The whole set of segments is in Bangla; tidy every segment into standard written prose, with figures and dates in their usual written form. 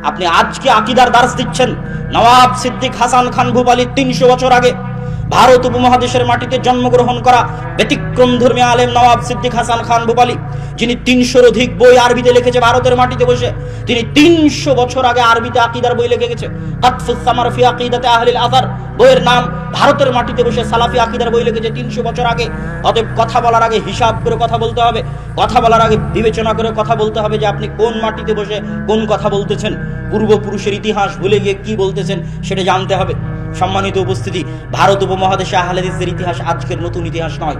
আপনি আজকে আকীদার দার্স দিচ্ছেন। নওয়াব সিদ্দিক হাসান খান ভূপালী ৩০০ বছর আগে ভারত উপমহাদেশের মাটিতে জন্মগ্রহণ করা ব্যতিক্রম ধর্মী আলেম নওয়াব সিদ্দিক হাসান খান ভূপালী, যিনি ৩০০-র অধিক বই আরবিতে লিখেছে ভারতের মাটিতে বসে। তিনি ৩০০ বছর আগে আরবিতে আকীদার বই লিখে গেছে। কাতফুস সামার ফি আকীদাতে আহলিল আযার বইয়ের নাম, ভারতের মাটিতে বসে সালাফি আকীদার বই লিখেছে ৩০০ বছর আগে। অতএব কথা বলার আগে হিসাব করে কথা বলতে হবে, কথা বলার আগে বিবেচনা করে কথা বলতে হবে যে আপনি কোন মাটিতে বসে কোন কথা বলতেছেন। পূর্বপুরুষের ইতিহাস ভুলে গিয়ে কি বলতেছেন সেটা জানতে হবে। সম্মানিত উপস্থিতি, ভারত উপমহাদেশে আহলে হাদিসের ইতিহাস আজকের নতুন ইতিহাস নয়।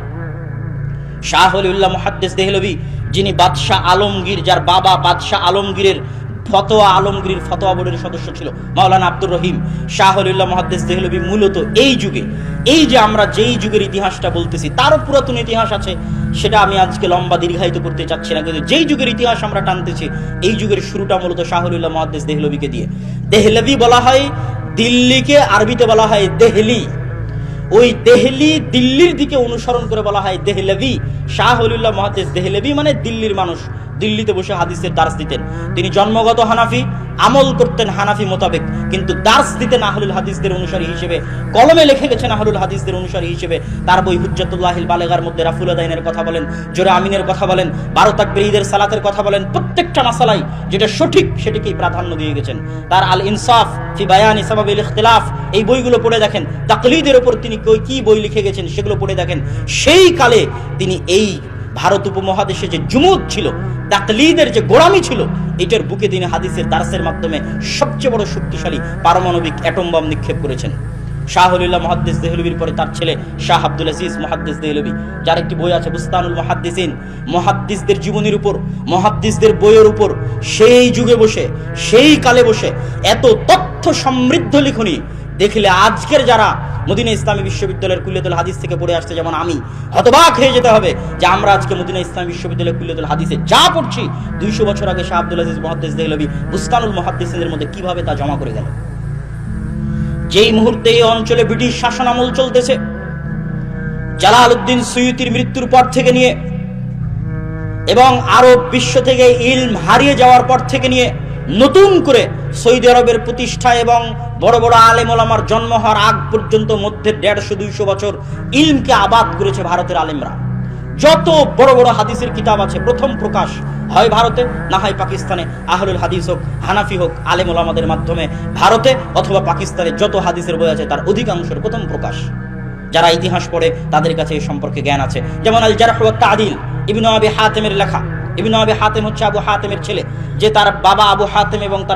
শাহ ওলিউল্লাহ মুহাদ্দিস দেহলভী, যিনি বাদশাহ আলমগীর, যার বাবা বাদশাহ আলমগীরের আলমগীর ফতোয়া বোর্ডের সদস্য ছিল মাওলানা আব্দুর রহিম, শাহ ওলিউল্লাহ মুহাদ্দিস দেহলভী মূলত এই যুগে, এই যে আমরা যেই যুগের ইতিহাসটা বলতেছি তারও পুরাতন ইতিহাস আছে, সেটা আমি আজকে লম্বা দীর্ঘায়িত করতে চাচ্ছি না, কিন্তু যেই যুগের ইতিহাস আমরা টানতেছি এই যুগের শুরুটা মূলত শাহ ওলিউল্লাহ মুহাদ্দিস দেহলভীকে দিয়ে। দেহলভী বলা হয় দিল্লিকে, আরবিতে বলা হয় দেহলি। ওই দেহলি দিল্লির দিকে অনুসরণ করে বলা হয় দেহলভী। শাহ ওলিউল্লাহ মুহাদ্দিস দেহলভী মানে দিল্লির মানুষ, দিল্লিতে বসে হাদিসের দার্স দিতেন। তিনি জন্মগত হানাফি, আমল করতেন হানাফি মোতাবেক, কিন্তু দার্স দিতেন আহলুল হাদিসদের অনুসারী হিসেবে। কলমে লিখে গেছেন আহলুল হাদিসদের অনুসারী হিসেবে। তার বই হুজ্জাতুল্লাহিল বালেগার মধ্যে রাফুল আদাইনের কথা বলেন, জোরে আমিনের কথা বলেন, 12 তাকবীর ঈদের সালাতের কথা বলেন, প্রত্যেকটা মাসালাই যেটা সঠিক সেটিকেই প্রাধান্য দিয়ে গেছেন। তার আল ইনসাফ ফি বায়ানি সাবাবিল ইখতিলাফ এই বইগুলো পড়ে দেখেন। তাকলিদের উপর তিনি কি বই লিখে গেছেন সেগুলো পড়ে দেখেন। সেই কালে তিনি এই ভারত উপমহাদেশে যে জুমুদ ছিল, তাকলিদের যে গোড়ামি ছিল, এটার বুকে তিনি হাদিসের দার্সের মাধ্যমে সবচেয়ে বড় শক্তিশালী পারমাণবিক অ্যাটম বম নিক্ষেপ করেছেন। শাহ ওলিউল্লাহ মুহাদ্দিস দেহলভীর পরে তার ছেলে শাহ আব্দুল আজিজ মুহাদ্দিস দেহলভী, যার একটি বই আছে বুস্তানুল মুহাদ্দিসিন, মুহাদ্দিসদের জীবনীর উপর, মুহাদ্দিসদের বইয়ের উপর সেই যুগে বসে, সেই কালে বসে এত তথ্য সমৃদ্ধ লিখনি দেখলে আজকের যারা মদিনা ইসলামী বিশ্ববিদ্যালয়ের কুল্লিয়াতুল হাদিস থেকে পড়ে আসছে, যেমন আমি, হতবাক হয়ে যেতে হবে যে আমরা আজকে মদিনা ইসলামী বিশ্ববিদ্যালয়ের কুল্লিয়াতুল হাদিসে যা পড়ছি 200 বছর আগে শাহ আব্দুল আজিজ মুহাদ্দিস দেহলভী বুস্তানুল মুহাদ্দিসিনের মধ্যে কিভাবে তা জমা করে গেল। যেই মুহূর্তে এই অঞ্চলে ব্রিটিশ শাসন আমল চলতেছে, জালালউদ্দিন সুয়ুতির মৃত্যুর পর থেকে নিয়ে এবং আরব বিশ্ব থেকে ইলম হারিয়ে যাওয়ার পর থেকে নিয়ে নতুন করে সৌদি আরবের প্রতিষ্ঠা এবং বড় বড় আলেম ওলামার জন্ম হওয়ার আগ পর্যন্ত মধ্যে 150-200 বছর ইলমকে আবাদ করেছে ভারতের আলেমরা। যত বড় বড় হাদিসের কিতাব আছে প্রথম প্রকাশ হয় ভারতে, না হয় পাকিস্তানে। আহলুল হাদিস হোক, হানাফি হোক, আলেম ওলামাদের মাধ্যমে ভারতে অথবা পাকিস্তানে যত হাদিসের বই আছে তার অধিকাংশের প্রথম প্রকাশ। যারা ইতিহাস পড়ে তাদের কাছে এই সম্পর্কে জ্ঞান আছে। যেমন আল জারহ ওয়াত তা'দীল ইবনে আবি হাতিমের লেখা। ইবনে আবি হাতিম হচ্ছে আবু হাতিমের ছেলে, যে তার বাবা আবু হাতিম এবং তার